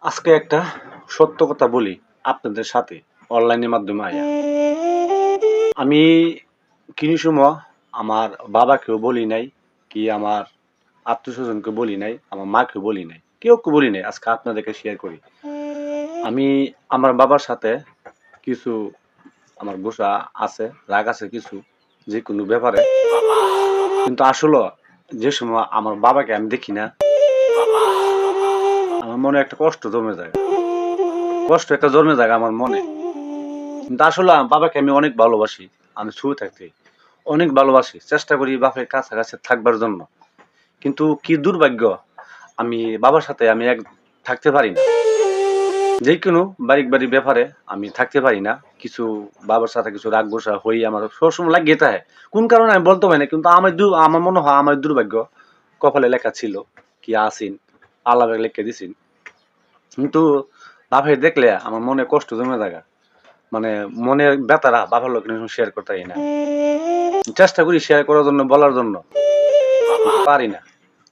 আজকে একটা সত্য কথা বলি আপনাদের সাথে অনলাইনের মাধ্যমে আয়া আমি কিছু সময় আমার বাবাকেও বলি নাই, কি আমার আত্মীয় স্বজনকে বলি নাই, আমার মাকে বলি নাই, কেউ বলি নাই। আজকে আপনাদেরকে শেয়ার করি। আমি আমার বাবার সাথে কিছু আমার গোসা আছে, রাগ আছে কিছু, যে কোনো ব্যাপারে। কিন্তু আসলে যে সময় আমার বাবাকে আমি দেখি না, আমার মনে একটা কষ্ট জমে যায়, কষ্ট একটা জন্মে যায় আমার মনে। কিন্তু আসলে বাবাকে আমি অনেক ভালোবাসি। আমি শুরু থাকতে অনেক ভালোবাসি, চেষ্টা করি বাপের কাছাকাছি থাকবার জন্য। কিন্তু কি দুর্ভাগ্য, আমি বাবার সাথে আমি এক থাকতে পারি না। যে কোনো বাড়ি ব্যাপারে আমি থাকতে পারি না। কিছু বাবার সাথে কিছু রাগ গোসা হই আমার সবসময় লাগিয়ে থাকে। কোন কারণে আমি বলতে পারি না, কিন্তু আমার মনে হয় আমার দুর্ভাগ্য কপালে লেখা ছিল, কি আসিন আল্লাহ লিখে দিছিন। কিন্তু বাপের দেখলে আমার মনে কষ্ট জমে জায়গা, মানে মনের ব্যথারা বাবার লোক শেয়ার করতে পারি না। চেষ্টা করি শেয়ার করার জন্য, বলার জন্য, পারি না।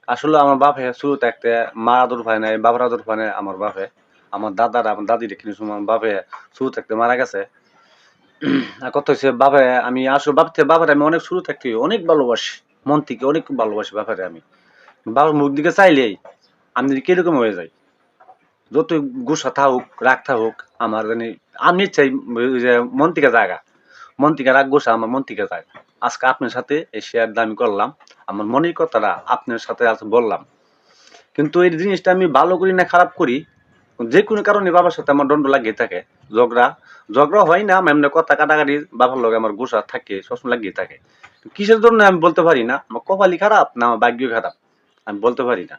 আসলে আমার বাপে শুরু থাকতে মা আদর পায় নাই, বাবার আদর পায় নাই। আমার বাপে, আমার দাদারা, আমার দাদি দেখি আমার বাপে শুরু থাকতে মারা গেছে। আর কথা হচ্ছে বাপে, আমি আসলে বাবার আমি অনেক শুরু থাকতে অনেক ভালোবাসি, মন থেকে অনেক ভালোবাসি বাপারে। আমি বাবার মুখ দিকে চাইলেই আমি কিরকম হয়ে যাই, যত গুসা থাকুক রাগ থাকুক আমার জানি আমি চাই যে মন থেকে জায়গা, মন থেকে রাগ গোসা আমার মন থেকে যায়। আজকে আপনার সাথে এই শেয়ার দামি করলাম, আমার মনের কথাটা আপনার সাথে আজ বললাম। কিন্তু এই জিনিসটা আমি ভালো করি না খারাপ করি, যে কোনো কারণে বাবার সাথে আমার দ্বন্দ্ব লাগিয়ে থাকে। ঝগড়া ঝগড়া হয় না, এমনি কথা কাটাকাটি বাবার লগে আমার গোসা থাকে, সবসময় লাগিয়ে থাকে। কিসের জন্য আমি বলতে পারি না, আমার কপালই খারাপ না আমার ভাগ্য খারাপ, আমি বলতে পারি না।